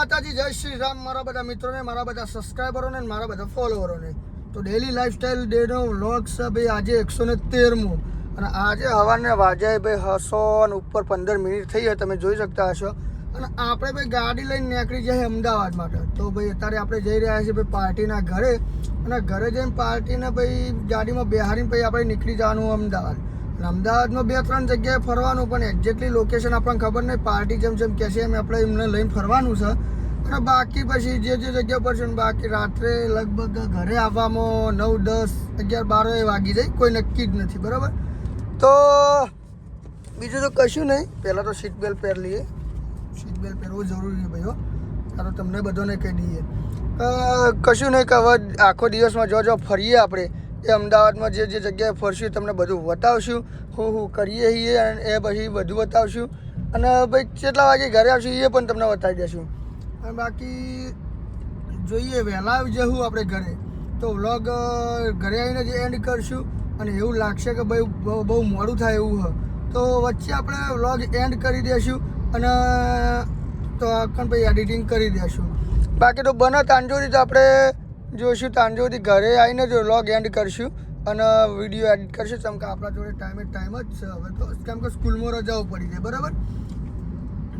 માતાજી, જય શ્રી રામ મારા બધા મિત્રોને, મારા બધા સબસ્ક્રાઈબરોને, મારા બધા ફોલોવરોને. તો ડેલી લાઈફસ્ટાઈલ ડેનો વ્લોગ છે ભાઈ. આજે 113મું અને આજે સવારના વાગ્યા ભાઈ 100 ઉપર 15 મિનિટ થઈ હોય, તમે જોઈ શકતા હશો. અને આપણે ભાઈ ગાડી લઈને નીકળી જાય અમદાવાદ માટે. તો ભાઈ અત્યારે આપણે જઈ રહ્યા છીએ ભાઈ પાર્ટીના ઘરે, અને ઘરે જઈને પાર્ટીને ભાઈ ગાડીમાં બેહારીને ભાઈ આપણે નીકળી જવાનું અમદાવાદ. અમદાવાદમાં 2-3 જગ્યાએ ફરવાનું, પણ એક્ઝેક્ટલી લોકેશન આપણને ખબર નહીં. પાર્ટી જેમ જેમ કહેશે એમ આપણે એમને લઈને ફરવાનું છે. અને બાકી પછી જે જગ્યા પર છે ને, બાકી રાત્રે લગભગ ઘરે આવવામાં 9, 10, 11, 12 વાગી જાય, કોઈ નક્કી જ નથી. બરાબર, તો બીજું તો કશું નહીં. પહેલાં તો સીટ બેલ્ટ પહેરી લઈએ. સીટ બેલ્ટ પહેરવું જરૂરી છે ભાઈઓ. આ તો તમને બધાને કહી દઈએ. કશું નહીં કે હવે આખો દિવસમાં જો ફરીએ આપણે એ અમદાવાદમાં જે જગ્યાએ ફરશું તમને બધું બતાવશું. હું કરીએ છીએ અને એ પછી બધું બતાવશું. અને ભાઈ કેટલા વાગે ઘરે આવશું એ પણ તમને બતાવી દઈશું. અને બાકી જોઈએ વહેલા આવી જવું આપણે ઘરે, તો વ્લોગ ઘરે આવીને જ એન્ડ કરશું. અને એવું લાગશે કે ભાઈ બહુ મોડું થાય એવું હોય, તો વચ્ચે આપણે વ્લોગ એન્ડ કરી દઈશું. અને તો પણ ભાઈ એડિટિંગ કરી દઈશું. બાકી તો બને તાંજોરી તો આપણે જોઈશું. તાંજોરી ઘરે આવીને જો વ્લોગ એન્ડ કરશું અને વિડીયો એડિટ કરશું. કેમ કે આપણા જોડે ટાઈમ જ છે હવે તો, કેમ કે સ્કૂલમાં રજાઓ પડી જાય. બરાબર,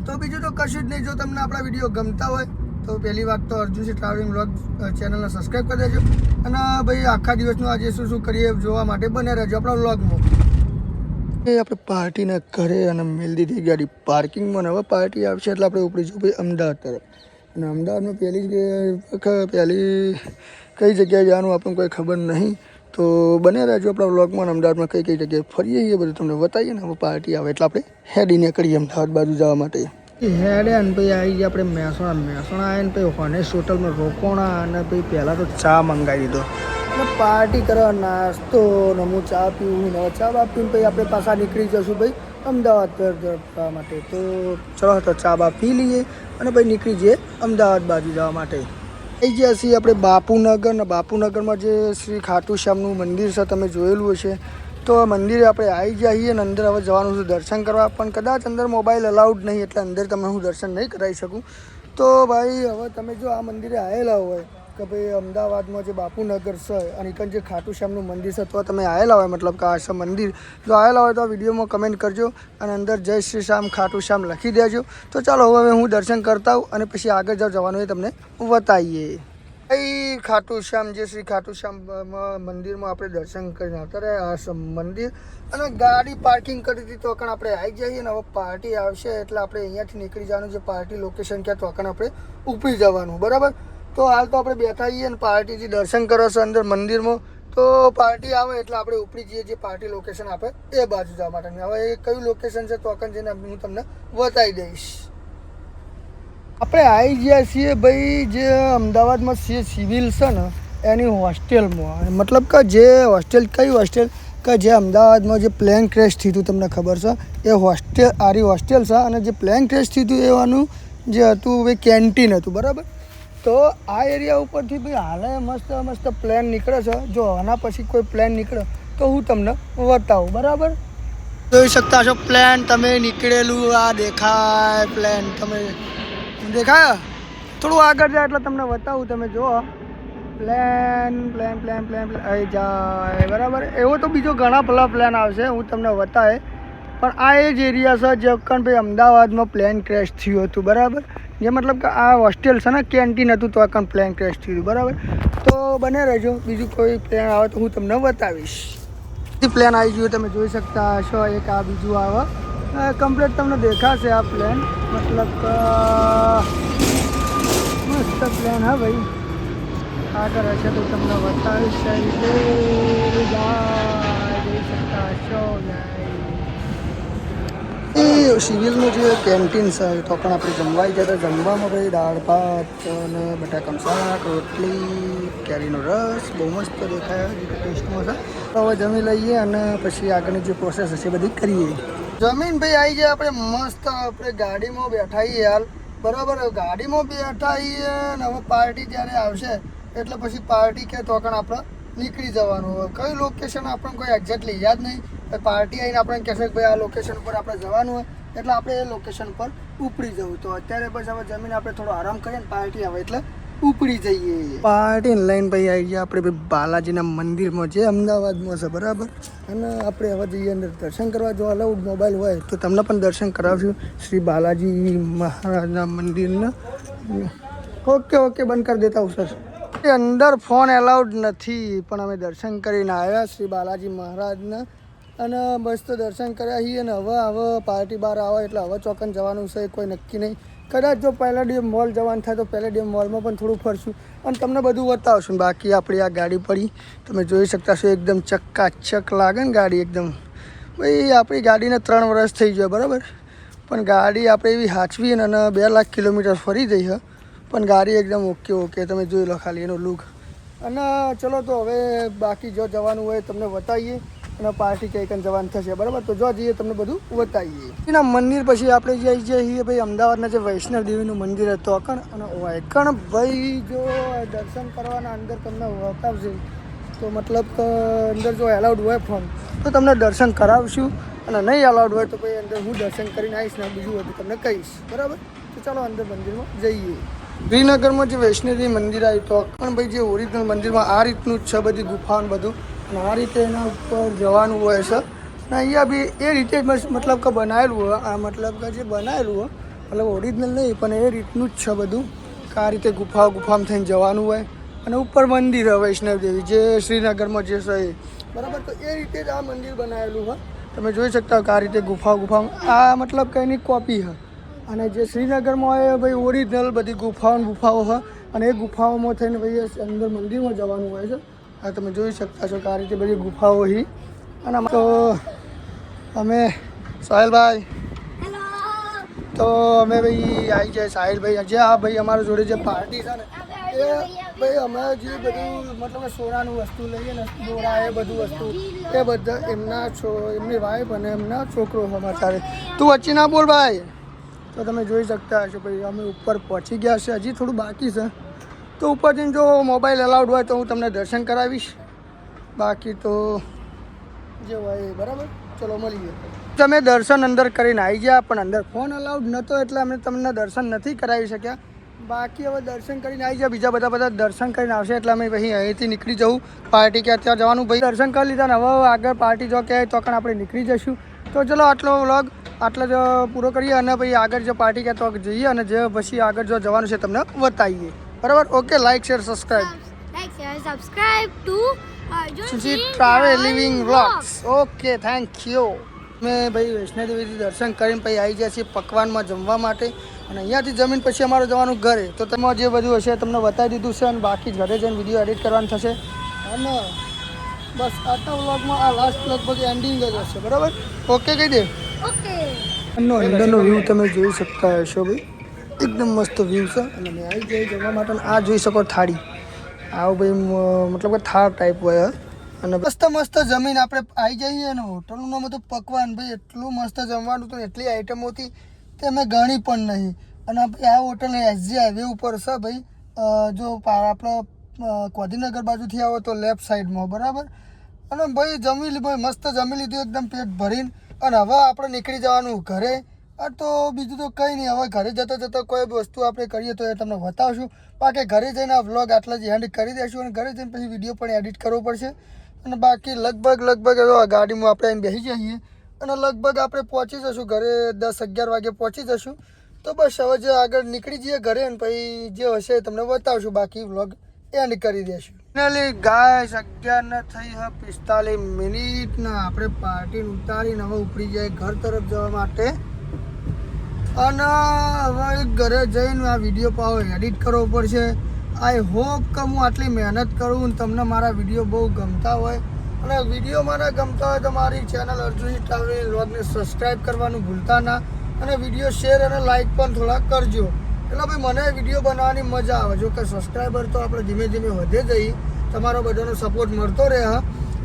તો બીજું તો કશું જ નહીં. જો તમને આપણા વિડીયો ગમતા હોય તો પહેલી વાત તો અર્જુનસિંહ ટ્રાવેલિંગ વ્લોગ ચેનલને સબસ્ક્રાઈબ કરી દેજો. અને ભાઈ આખા દિવસનું આજે શું કરીએ જોવા માટે બને રહેજો આપણા વ્લોગમાં. એ આપણે પાર્ટીના ઘરે અને મેલ દીધી ગાડી પાર્કિંગમાં. હવે પાર્ટી આવશે એટલે આપણે ઉપડી જવું ભાઈ અમદાવાદ તરફ. અને અમદાવાદમાં પહેલી કઈ જગ્યાએ જવાનું આપણને કોઈ ખબર નહીં. તો બને રહેજો આપણા વ્લોગમાં. અમદાવાદમાં કઈ જગ્યાએ ફરીએ એ બધું તમને બતાવીએ ને. હવે પાર્ટી આવે એટલે આપણે હેડી નીકળીએ અમદાવાદ બાજુ જવા માટે. હેડે અને ભાઈ આવી ગયા આપણે મહેસાણા આવીને ભાઈ હોનેસ હોટલમાં રોકાણા. અને ભાઈ પહેલાં તો ચા મંગાવી દીધો અને પાર્ટી કરવા નાસ્તો ને હું ચા પીવું ને ચા બા પીને ભાઈ આપણે પાછા નીકળી જશું ભાઈ અમદાવાદ જવા માટે. તો ચલો તો ચા બા પી લઈએ અને ભાઈ નીકળી જઈએ અમદાવાદ બાજુ જવા માટે. થઈ ગયા છીએ આપણે બાપુનગર. ને બાપુનગરમાં જે શ્રી ખાટુ શ્યામનું મંદિર છે તમે જોયેલું હશે. તો મંદિરે આપણે આવી જઈએ અને અંદર હવે જવાનું છે દર્શન કરવા. પણ કદાચ અંદર મોબાઈલ અલાઉડ નહીં, એટલે અંદર તમને હું દર્શન નહીં કરાવી શકું. તો ભાઈ હવે તમે જો આ મંદિરે આવેલા હોય કે ભાઈ અમદાવાદમાં જે બાપુનગર છે અને એકન જે ખાટુ શ્યામનું મંદિર છે, તો તમે આવેલા હોય, મતલબ કે આ છે મંદિર. જો આવેલા હોય તો આ વિડીયોમાં કમેન્ટ કરજો અને અંદર જય શ્રી શ્યામ ખાટુ શ્યામ લખી દેજો. તો ચાલો હવે હું દર્શન કરતા હોઉં અને પછી આગળ જવાનું એ તમને બતાવીએ. ભાઈ ખાટુ શ્યામ જે શ્રી ખાટુ શ્યામ મંદિરમાં આપણે દર્શન કરીને આવતા રહ્યા. આ મંદિર અને ગાડી પાર્કિંગ કરી હતી તો અકણ આપણે આવી જઈએ. ને હવે પાર્ટી આવશે એટલે આપણે અહીંયાથી નીકળી જવાનું. જે પાર્ટી લોકેશન ક્યાં તો અકણ આપણે ઉપડી જવાનું. બરાબર, તો હાલ તો આપણે બેઠા છીએ અને પાર્ટીથી દર્શન કરો છો અંદર મંદિરમાં. તો પાર્ટી આવે એટલે આપણે ઉપડી જઈએ જે પાર્ટી લોકેશન આપે એ બાજુ જવા માટે. હવે એ કયું લોકેશન છે તો અકણ જઈને હું તમને બતાવી દઈશ. આપણે આવી ગયા છીએ ભાઈ જે અમદાવાદમાં જે સિવિલ છે ને એની હોસ્ટેલમાં. મતલબ કે જે હોસ્ટેલ કઈ હોસ્ટેલ કે જે અમદાવાદમાં જે પ્લેન ક્રેશ થયું હતું તમને ખબર છે એ હોસ્ટેલ, આરી હોસ્ટેલ છે. અને જે પ્લેન ક્રેશ થયું હતું એવાનું જે હતું ભાઈ કેન્ટીન હતું. બરાબર, તો આ એરિયા ઉપરથી ભાઈ હાલે મસ્ત પ્લેન નીકળે છે. જો આના પછી કોઈ પ્લેન નીકળે તો હું તમને બતાવું. બરાબર, જોઈ શકતા છો પ્લેન તમે નીકળેલું. આ દેખાય પ્લેન, તમે દેખાય થોડું આગળ જાય એટલે તમને બતાવું. તમે જુઓ પ્લેન આવી જાય. બરાબર, એવો તો બીજો ઘણા ભલા પ્લેન આવશે, હું તમને બતાવે. પણ આ એ જ એરિયા છે જે ભાઈ અમદાવાદમાં પ્લેન ક્રેશ થયું હતું. બરાબર, જે મતલબ કે આ હોસ્ટેલ છે ને કેન્ટીન હતું તો આ પ્લેન ક્રેશ થયું હતું. બરાબર, તો બને રહેજો. બીજું કોઈ પ્લેન આવે તો હું તમને બતાવીશ. પ્લેન આવી ગયું તમે જોઈ શકતા હશો. એક આ બીજું આવે કમ્પ્લીટ તમને દેખાશે આ પ્લેન. મતલબ મસ્ત પ્લેન હા ભાઈ. આગળ હશે તો તમને બતાવીશ. જોઈ શકતા હશો સિવિલનું જે કેન્ટીન છે તો પણ આપણે જમવા ગયા હતા. જમવામાં ભાઈ દાળ ભાત અને બટાકાનું શાક, રોટલી, કેરીનો રસ બહુ મસ્ત દેખાય ટેસ્ટમાં છે. તો હવે જમી લઈએ અને પછી આગળની જે પ્રોસેસ હશે બધી કરીએ. જમીન ભાઈ આવી જાય આપણે મસ્ત. આપણે ગાડીમાં બેઠા છીએ હાલ. બરાબર, ગાડીમાં બેઠા છીએ અને હવે પાર્ટી જ્યારે આવશે એટલે પછી પાર્ટી કે તો આપણે નીકળી જવાનું. હોય કયું લોકેશન આપણને કોઈ એક્ઝેક્ટલી યાદ નહીં. પાર્ટી આવીને આપણને કહેશે કે ભાઈ આ લોકેશન ઉપર આપણે જવાનું હોય એટલે આપણે એ લોકેશન પર ઉપડી જવું. તો અત્યારે બસ હવે જમીન આપણે થોડો આરામ કરીએ ને પાર્ટી આવે એટલે ઉપડી જઈએ. પાર્ટીને લઈને ભાઈ આવી ગયા આપણે ભાઈ બાલાજીના મંદિરમાં જે અમદાવાદમાં છે બરાબર. અને આપણે હવે જઈએ અંદર દર્શન કરવા. જો અલાઉડ મોબાઈલ હોય તો તમને પણ દર્શન કરાવશું શ્રી બાલાજી મહારાજના મંદિરના. ઓકે બંધ કરી દેતા હું સર. અંદર ફોન એલાઉડ નથી પણ અમે દર્શન કરીને આવ્યા શ્રી બાલાજી મહારાજના. અને મસ્ત દર્શન કર્યા છીએ. અને હવે પાર્ટી બહાર આવે એટલે હવે ચોકન જવાનું છે કોઈ નક્કી નહીં. કદાચ જો પેલેડિયમ મોલ જવાનું થાય તો પેલેડિયમ મોલમાં પણ થોડું ફરશું અને તમને બધું બતાવશું. બાકી આપણી આ ગાડી પડી તમે જોઈ શકતા છો, એકદમ ચક્કાચક લાગે ને ગાડી એકદમ. ભાઈ આપણી ગાડીને 3 વર્ષ થઈ ગયા બરાબર, પણ ગાડી આપણે એવી સાચવી અને 2 લાખ કિલોમીટર ફરી જઈ છે, પણ ગાડી એકદમ ઓકે. તમે જોઈ લો ખાલી એનો લુક. અને ચલો તો હવે બાકી જો જવાનું હોય તમને બતાવીએ અને પાર્ટી કંઈક જવાનું થશે બરાબર. તો જો જઈએ તમને બધું બતાવીએ. એના મંદિર પછી આપણે જઈએ છીએ ભાઈ અમદાવાદના જે વૈષ્ણવ દેવીનું મંદિર હતું અકણ. અને વાયકણ ભાઈ જો દર્શન કરવાના અંદર તમને બતાવશે તો મતલબ અંદર જો એલાઉડ હોય ફોન તો તમને દર્શન કરાવશું, અને નહીં અલાઉડ હોય તો ભાઈ અંદર હું દર્શન કરીને આવીશ ને બીજું બધું તમને કહીશ બરાબર. તો ચાલો અંદર મંદિરમાં જઈએ. શ્રીનગરમાં જે વૈષ્ણોદેવી મંદિર આવ્યું તો પણ ભાઈ જે ઓરિજિનલ મંદિરમાં આ રીતનું જ છે, બધી ગુફાઓ બધું. અને આ રીતે એના ઉપર જવાનું હોય છે. અને અહીંયા બી એ રીતે જ મતલબ કે બનાવેલું હોય. આ મતલબ કે જે બનાવેલું હોય મતલબ ઓરિજિનલ નહીં પણ એ રીતનું જ છે બધું. કે આ રીતે ગુફામાં થઈને જવાનું હોય. અને ઉપર મંદિર હોય વૈષ્ણવદેવી જે શ્રીનગરમાં જે છે એ બરાબર. તો એ રીતે જ આ મંદિર બનાવેલું હોય. તમે જોઈ શકતા હો કે આ રીતે ગુફામાં આ મતલબ કે એની કોપી છે. અને જે શ્રીનગરમાં હોય ભાઈ ઓરિજિનલ બધી ગુફાઓ છે. અને એ ગુફાઓમાં થઈને ભાઈ અંદર મંદિરમાં જવાનું હોય છે. આ તમે જોઈ શકતા છો કે આ રીતે બધી ગુફાઓ હી. અને તો અમે સાહિલભાઈ તો અમે ભાઈ આવી જાય સાહિલભાઈ જે આ ભાઈ અમારા જોડે જે પાર્ટી છે ને એ ભાઈ અમે જે બધું મતલબ સોનાનું વસ્તુ લઈએ ને દોરા એ બધું વસ્તુ એ બધા એમની વાઈફ અને એમના છોકરો અમારા સાથે. તું વચ્ચે ના બોલ ભાઈ. તો તમે જોઈ શકતા હશો ભાઈ અમે ઉપર પહોંચી ગયા છે. હજી થોડું બાકી છે તો ઉપર જઈને જો મોબાઈલ અલાઉડ હોય તો હું તમને દર્શન કરાવીશ. બાકી તો જે હોય બરાબર. ચલો મળીએ. તમે દર્શન અંદર કરીને આવી ગયા પણ અંદર ફોન અલાઉડ નહોતો એટલે અમે તમને દર્શન નથી કરાવી શક્યા. બાકી હવે દર્શન કરીને આવી ગયા. બીજા બધા દર્શન કરીને આવશે એટલે અમે ભાઈ અહીંથી નીકળી જવું. પાર્ટી કે ત્યાં જવાનું ભાઈ દર્શન કરી લીધા ને હવે આગળ પાર્ટી જો કે તો આપણે નીકળી જઈશું. તો ચલો આટલો વ્લોગ આટલો જ પૂરો કરીએ અને પછી આગળ જો પાર્ટી કે તો જઈએ અને જે પછી આગળ જો જવાનું છે તમને બતાવીએ બરાબર. Okay like share subscribe to travel living vlogs. Okay thank you. મેં ભાઈ વૈષ્ણોદેવીથી દર્શન કરીને પછી આવી ગયા છીએ પકવાનમાં જમવા માટે. અને અહીંયાથી જમીન પછી અમારે જવાનું ઘરે. તો તમે જે બધું હશે તમને બતાવી દીધું છે અને બાકી ઘરે જઈને વિડીયો એડિટ કરવાનું થશે. અને બસ આજના વ્લોગમાં આ લાસ્ટ લગભગ એન્ડિંગ જ હશે બરાબર. ઓકે કહી દે. અંદરનો વ્યૂ તમે જોઈ શકતા હશો ભાઈ એકદમ મસ્ત વ્યૂ છે. અને મેં આવી જાય જમવા માટે આ જોઈ શકો થાળી આવું ભાઈ મતલબ કે થાળ ટાઈપ હોય. અને મસ્ત જમીન આપણે આવી જઈએ ને હોટલનું નામ હતું પકવાન. ભાઈ એટલું મસ્ત જમવાનું હતું, એટલી આઈટમો હતી તે અમે ગણી પણ નહીં. અને આ હોટલ એસજી હાઈવે ઉપર છે ભાઈ. જો આપણે ગાંધીનગર બાજુથી આવો તો લેફ્ટ સાઈડમાં બરાબર. અને ભાઈ ભાઈ મસ્ત જમી લીધું એકદમ પેટ ભરીને. અને હવે આપણે નીકળી જવાનું ઘરે. તો બીજું તો કંઈ નહીં. હવે ઘરે જતા કોઈ વસ્તુ આપણે કરીએ તો એ તમને બતાવશું. બાકી ઘરે જઈને આ વ્લોગ આટલા જ એન્ડ કરી દઈશું. અને ઘરે જઈને પછી વિડીયો પણ એડિટ કરવો પડશે. અને બાકી લગભગ ગાડીમાં આપણે અહીં બેસી જઈએ અને લગભગ આપણે પહોંચી જશું ઘરે 10-11 વાગે પહોંચી જશું. તો બસ હવે જે આગળ નીકળી જઈએ ઘરે અને પછી જે હશે તમને બતાવશું. બાકી વ્લોગ એન્ડ કરી દઈશું. ફાઇનલી ગાઈસ 11 થઈ 45 મિનિટ ને આપણે પાર્ટીને ઉતારીને હવે ઉપડી જાય ઘર તરફ જવા માટે. અને હવે ઘરે જઈને આ વિડીયો પાવો એડિટ કરવો પડશે. આઈ હોપ કે હું આટલી મહેનત કરું અને તમને મારા વિડીયો બહુ ગમતા હોય. અને વિડીયો મારા ગમતા હોય તો મારી ચેનલ અર્જુન ટ્રાવેલ વ્લોગને સબસ્ક્રાઈબ કરવાનું ભૂલતા ના. અને વિડીયો શેર અને લાઈક પણ થોડા કરજો એટલે ભાઈ મને વિડીયો બનાવવાની મજા આવે. જો કે સબસ્ક્રાઈબર તો આપણે ધીમે ધીમે વધે જઈએ. તમારો બધાનો સપોર્ટ મળતો રહે.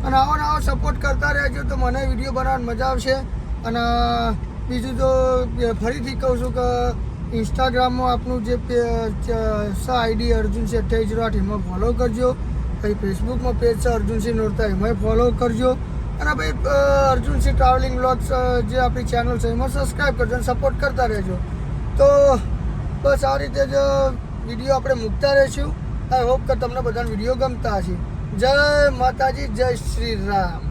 અને આવો સપોર્ટ કરતા રહેજો તો મને વિડીયો બનાવવાની મજા આવશે. અને બીજું તો ફરીથી કહું છું કે ઇન્સ્ટાગ્રામમાં આપણું જે આઈડી અર્જુન 2808 એમાં ફોલો કરજો. પછી ફેસબુકમાં પેજ છે અર્જુનસિંહ નોરતા એમાં ફોલો કરજો. અને ભાઈ અર્જુનસિંહ ટ્રાવેલિંગ વ્લોગ્સ જે આપણી ચેનલ છે એમાં સબસ્ક્રાઈબ કરજો અને સપોર્ટ કરતા રહેજો. તો બસ આ રીતે જ વિડીયો આપણે મૂકતા રહીશું. આઈ હોપ કે તમને બધાને વિડીયો ગમતા હશે. જય માતાજી, જય શ્રી રામ.